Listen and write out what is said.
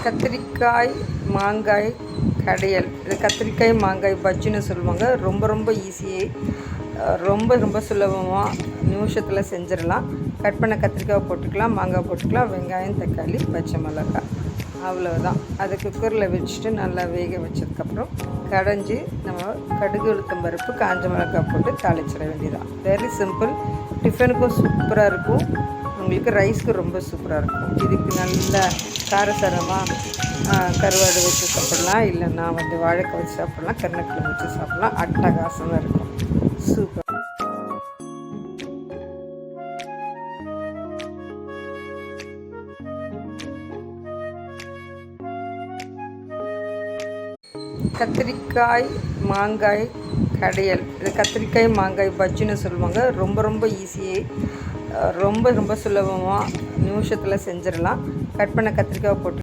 கத்திரிக்காய் மாங்காய் கடையல், இது கத்திரிக்காய் மாங்காய் பஜ்ஜின்னு சொல்லுவாங்க. ரொம்ப ரொம்ப ஈஸியே, ரொம்ப ரொம்ப சுலபமாக நிமிஷத்தில் செஞ்சிடலாம். கட் பண்ண கத்திரிக்காய் போட்டுக்கலாம், மாங்காய் போட்டுக்கலாம், வெங்காயம் தக்காளி பச்சை மிளகாய், அவ்வளோதான். அதை குக்கரில் வச்சுட்டு நல்லா வேக வச்சதுக்கப்புறம் கடைஞ்சி நம்ம கடுகு உளுத்தம் பருப்பு காஞ்ச மிளகாய் போட்டு தாளிச்சிட வேண்டியதான். Very simple. டிஃபனுக்கும் சூப்பராக இருக்கும், உங்களுக்கு ரைஸ்க்கு ரொம்ப சூப்பராக இருக்கும். இதுக்கு நல்ல காரசாரமாக கருவாடு வச்சு சாப்பிட்லாம், இல்லைன்னா வாழைக்காய் வச்சு சாப்பிட்லாம், கருணக்கிழங்கு வச்சு சாப்பிட்லாம். அட்டகாசமாக இருக்கும், சூப்பர். கத்திரிக்காய் மாங்காய் கடையல், இது கத்திரிக்காய் மாங்காய் பஜ்ஜின்னு சொல்லுவாங்க. ரொம்ப ரொம்ப ஈஸியே, ரொம்ப ரொம்ப சுலபமாக நிமிஷத்தில் செஞ்சிடலாம். கட் பண்ண கத்திரிக்காய் போட்டு